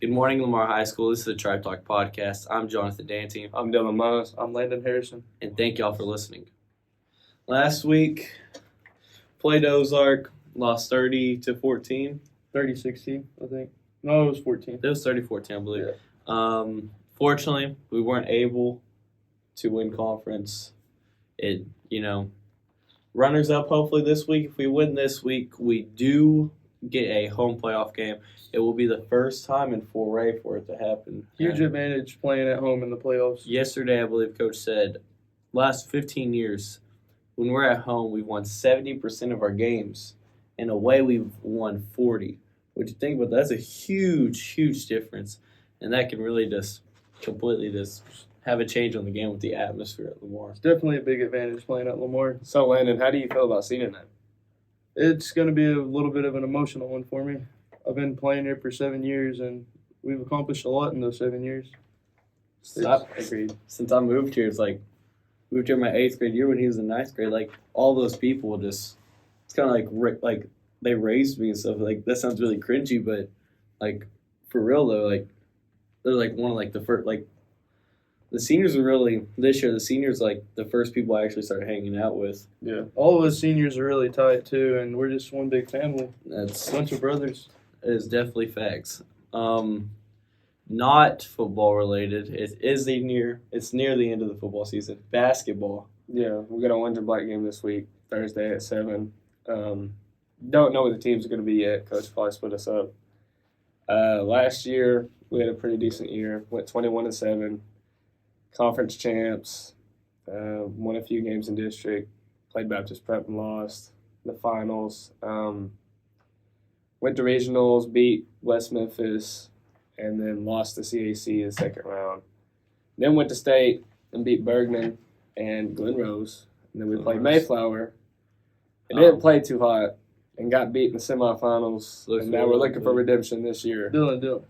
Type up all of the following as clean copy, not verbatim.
Good morning, Lamar High School. This is the Tribe Talk Podcast. I'm Jonathan Dante, I'm Dylan Miles. I'm Landon Harrison. and thank y'all for listening. Last week, played Ozark, lost 30-14. 30-16, I think. No, it was 14. It was 30-14, I believe. Fortunately, we weren't able to win conference. Runners up hopefully this week. If we win this week, we do get a home playoff game. It will be the first time in 4A for it to happen. Huge advantage playing at home in the playoffs. Yesterday, I believe Coach said, last 15 years, when we're at home, we've won 70% of our games, and away we've won 40. What you think about that? That's a huge, huge difference, and that can really just completely just have a change on the game with the atmosphere at Lamar. It's definitely a big advantage playing at Lamar. So, Landon, how do you feel about senior night? It's going to be a little bit of an emotional one for me. I've been playing here for 7 years, and we've accomplished a lot in those 7 years. Since I moved here, it's like moved here my 8th grade year when he was in 9th grade. Like all those people just, it's kind of like they raised me and stuff. Like that sounds really cringy, but like for real though, like they're like one of like the first like the seniors are really this year. The seniors like the first people I actually started hanging out with. Yeah. All of us seniors are really tight, too, and we're just one big family. That's A bunch of brothers. is definitely facts. Not football related. It's near the end of the football season. Basketball. Yeah, we got a Winter Black game this week, Thursday at 7. Don't know what the teams are going to be yet. Coach probably split us up. Last year, we had a pretty decent year. Went 21-7. Conference champs. Won a few games in district. Played Baptist Prep and lost the finals. Went to regionals, beat West Memphis, and then lost to CAC in the second round. Then went to state and beat Bergman and Glen Rose. And then we played Mayflower. It didn't play too hot and got beat in the semifinals. And now we're looking for redemption this year. Dylan,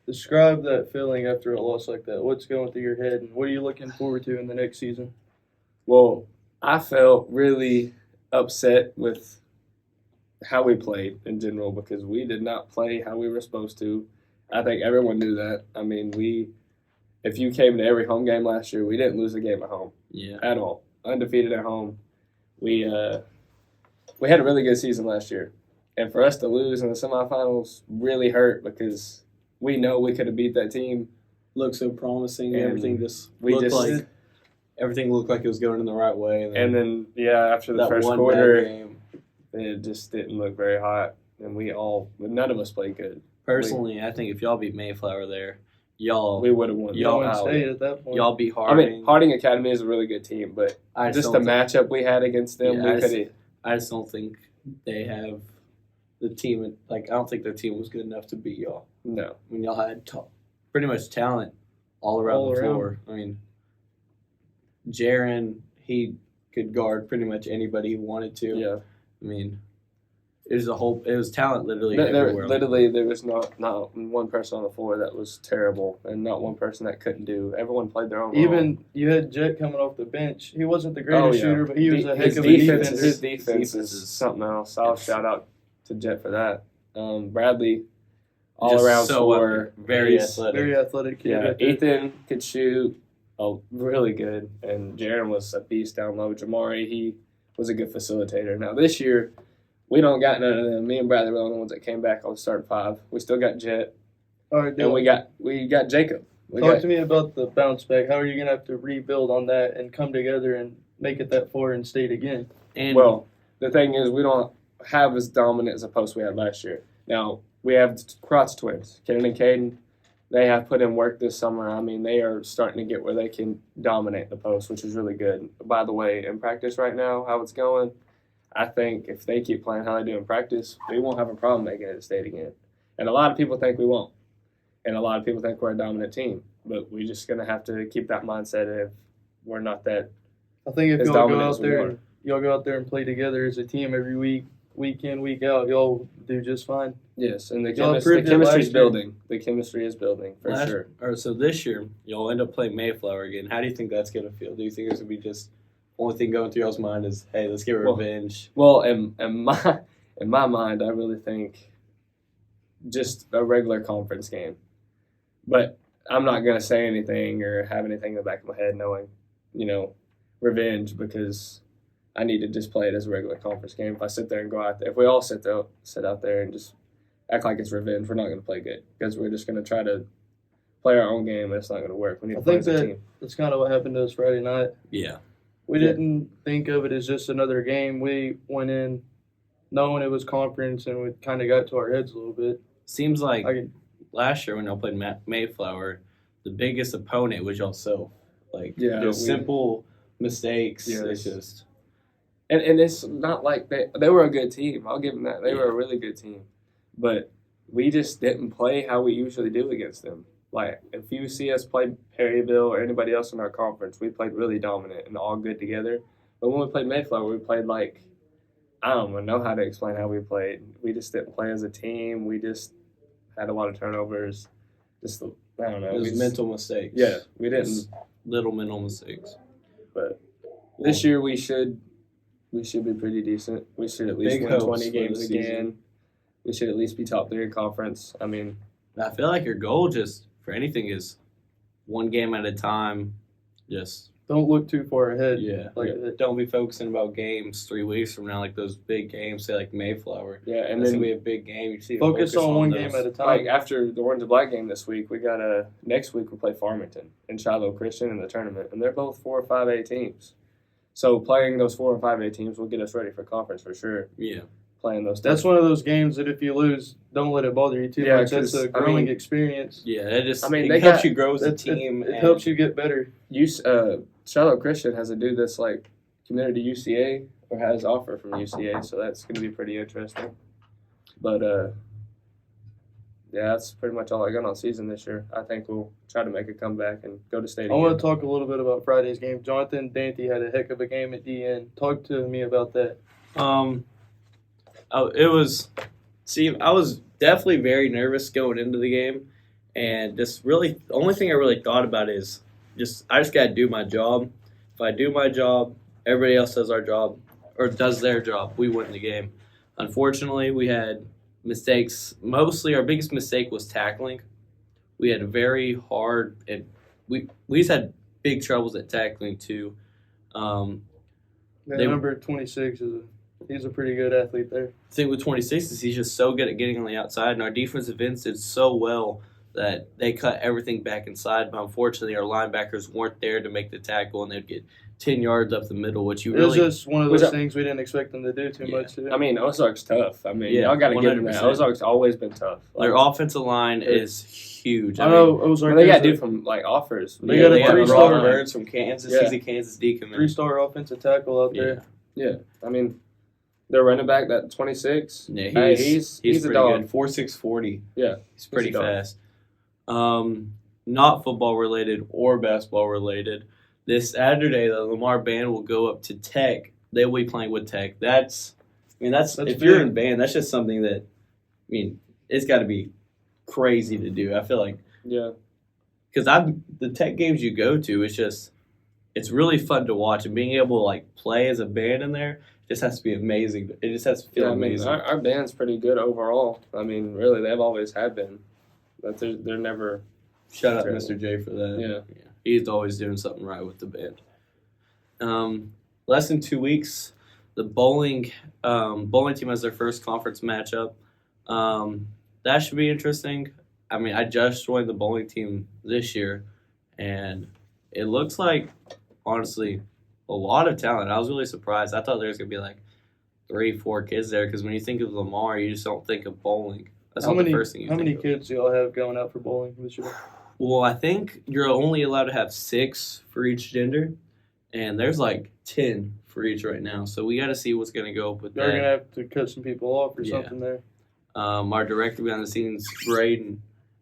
describe that feeling after a loss like that. What's going through your head, and what are you looking forward to in the next season? Well, I felt really upset with how we played in general because we did not play how we were supposed to. I think everyone knew that. I mean, if you came to every home game last year, we didn't lose a game at home. Yeah. At all. Undefeated at home. We had a really good season last year. And for us to lose in the semifinals really hurt because we know we could have beat that team. Looked so promising. And everything everything looked like it was going in the right way. And then after the that first one quarter, bad game. it just didn't look very hot. And none of us played good. Personally, I think if y'all beat Mayflower there, We would have won. Y'all Going out. state at that point. y'all beat I Harding. mean, Harding Academy is a really good team, but I just don't the matchup we had against them, Yeah, we could have. I just don't think they have the team. I don't think their team was good enough to beat y'all. No. I mean, y'all had pretty much talent all around the floor. I mean, Jaron, he could guard pretty much anybody he wanted to. Yeah. I mean, it was talent literally everywhere. There was not one person on the floor that was terrible and not one person that couldn't do. Everyone played their own role. Even you had Jet coming off the bench. He wasn't the greatest shooter, but he was a heck his of a defense. defender. His defense is something else. I'll shout out to Jet for that. Bradley, all Just around so score. very athletic. Very athletic kid. Yeah, right there. Ethan could shoot. Oh, really good. And Jaron was a beast down low. Jamari, he was a good facilitator. Now this year, we don't got none of them. Me and Bradley were the only ones that came back on the start 5. We still got Jet, All right, and Dylan, we got Jacob. talk to me about the bounce back. How are you going to have to rebuild on that and come together and make it that far in state again? And Well, the thing is, we don't have as dominant as a post we had last year. Now, we have Crotch twins, Kenan and Caden. They have put in work this summer. I mean, they are starting to get where they can dominate the post, which is really good. By the way, in practice right now, how it's going, I think if they keep playing how they do in practice, we won't have a problem making it to state again. And a lot of people think we won't. And a lot of people think we're a dominant team. But we're just going to have to keep that mindset if we're not that. I think if As y'all go dominant out as we there, are. and y'all go out there and play together as a team every week, week in, week out, y'all do just fine. Yes, and the Y'all proved it chemistry's last year. building. The chemistry is building, for sure. So this year, you'll end up playing Mayflower again. How do you think that's going to feel? Do you think there's going to be just only thing going through y'all's mind is, hey, let's get revenge? Well, in my mind, I really think just a regular conference game. But I'm not going to say anything or have anything in the back of my head knowing, revenge, because I need to just play it as a regular conference game. If I sit there and go out there, if we all sit out there and just act like it's revenge, we're not going to play good because we're just going to try to play our own game and it's not going to work. We need to play as a team. That's kind of what happened to us Friday night. Yeah. We didn't think of it as just another game. We went in knowing it was conference, and we kind of got to our heads a little bit. Seems like last year when y'all played Mayflower, the biggest opponent was y'allself. Just simple mistakes. Yes. It's just. And it's not like they were a good team. I'll give them that. They were a really good team. But we just didn't play how we usually do against them. Like, if you see us play Perryville or anybody else in our conference, we played really dominant and all good together. But when we played Mayflower, we played like, I don't even know how to explain how we played. We just didn't play as a team. We just had a lot of turnovers. Just, I don't know. It was mental mistakes. Yeah, we didn't. Little mental mistakes. But this year we should be pretty decent. We should at least win 20 games again. We should at least be top 3 in conference. I mean, I feel like your goal just for anything is one game at a time. Just don't look too far ahead. Yeah. Don't be focusing about games 3 weeks from now, like those big games, say like Mayflower. Yeah, and that's then gonna be a big game. You see, focus on one game at a time. Like after the Orange and Black game this week, we got next week we play Farmington and Shiloh Christian in the tournament, and they're both 4 or 5A teams. So playing those 4 or 5A teams will get us ready for conference for sure. Yeah. Playing those. That's one of those games that if you lose, don't let it bother you too much. That's a growing experience. Yeah, it it helps you grow as a team. It helps you get better. Shiloh Christian has a dude that's like committed to UCA or has offer from UCA, so that's going to be pretty interesting. But that's pretty much all I got on season this year. I think we'll try to make a comeback and go to state again. I want to talk a little bit about Friday's game. Jonathan Dante had a heck of a game at DN. Talk to me about that. It was. See, I was definitely very nervous going into the game, and just really the only thing I really thought about is I just gotta do my job. If I do my job, everybody else does our job or does their job. We win the game. Unfortunately, we had mistakes. Mostly, our biggest mistake was tackling. We had a very hard, and we just had big troubles at tackling too. Number 26 he's a pretty good athlete there. The thing with 26 is he's just so good at getting on the outside, and our defensive ends did so well that they cut everything back inside. But unfortunately, our linebackers weren't there to make the tackle, and they'd get 10 yards up the middle, which it was just one of those things we didn't expect them to do too much. I mean, Ozark's tough. I mean, y'all got to give them that. Ozark's always been tough. Their offensive line is huge. I know Ozark. They got dude from offers. They got a 3-star Burns from Kansas. Yeah. He's a Kansas D committee. 3-star offensive tackle out there. Yeah, I mean, their running back, that 26. Yeah, he's a dog. Good. 4.6 40. Yeah, he's pretty fast. Not football related or basketball related. This Saturday, the Lamar band will go up to Tech. They will be playing with Tech. That's if you're in band, that's just something that, it's got to be crazy to do. I feel like, because the Tech games you go to, it's really fun to watch, and being able to play as a band in there just has to be amazing. It just has to feel amazing. Our band's pretty good overall. I mean, really, they've always have been, but they're never. Shout out to Mr. J for that. Yeah. He's always doing something right with the band. Less than 2 weeks, the bowling team has their first conference matchup. That should be interesting. I mean, I just joined the bowling team this year, and it looks like, honestly, a lot of talent. I was really surprised. I thought there was going to be 3-4 kids there, because when you think of Lamar, you just don't think of bowling. That's not the first thing you think of. How many kids do y'all have going out for bowling this year? Well, I think you're only allowed to have 6 for each gender, and there's 10 for each right now. So we got to see what's going to go up with that. They're going to have to cut some people off or something there. Our director behind the scenes, Braden,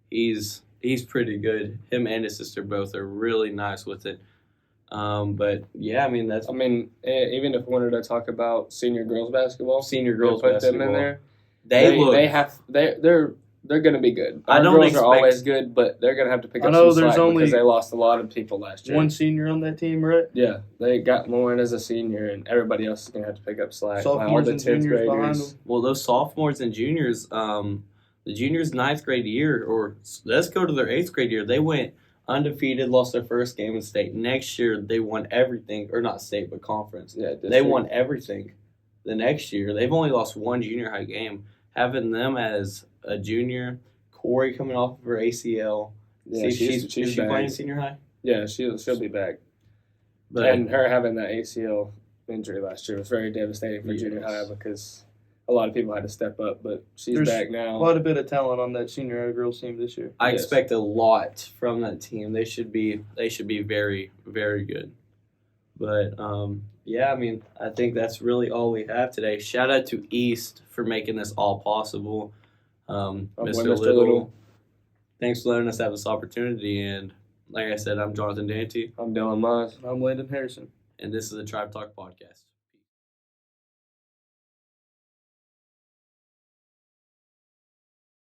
he's pretty good. Him and his sister both are really nice with it. But yeah, even if we wanted to talk about senior girls basketball, put them in there. They're going to be good. Our girls are always good, but they're going to have to pick up some slack because they lost a lot of people last year. One senior on that team, right? Yeah, they got Lauren as a senior, and everybody else is going to have to pick up slack. Sophomores and juniors behind them. Well, those sophomores and juniors, The juniors' ninth grade year, or let's go to their eighth grade year. They went undefeated, lost their first game in state. Next year, they won everything, or not state, but conference. Yeah, They won everything. The next year, they've only lost one junior high game. Having them as a junior, Corey coming off of her ACL. Yeah, Is she's she back. playing senior high? Yeah, she'll be back. But And her having that ACL injury last year was very devastating for junior Yes. high because a lot of people had to step up, but she's There's back now. Quite a bit of talent on that senior high girls team this year. I Yes. expect a lot from that team. They should be very, very good. But yeah, I mean, I think that's really all we have today. Shout out to East for making this all possible. Mr. Mr. Little, Little. thanks for letting us have this opportunity. And like I said, I'm Jonathan Dante, I'm Dylan Mize. I'm Landon Harrison. and this is the Tribe Talk Podcast.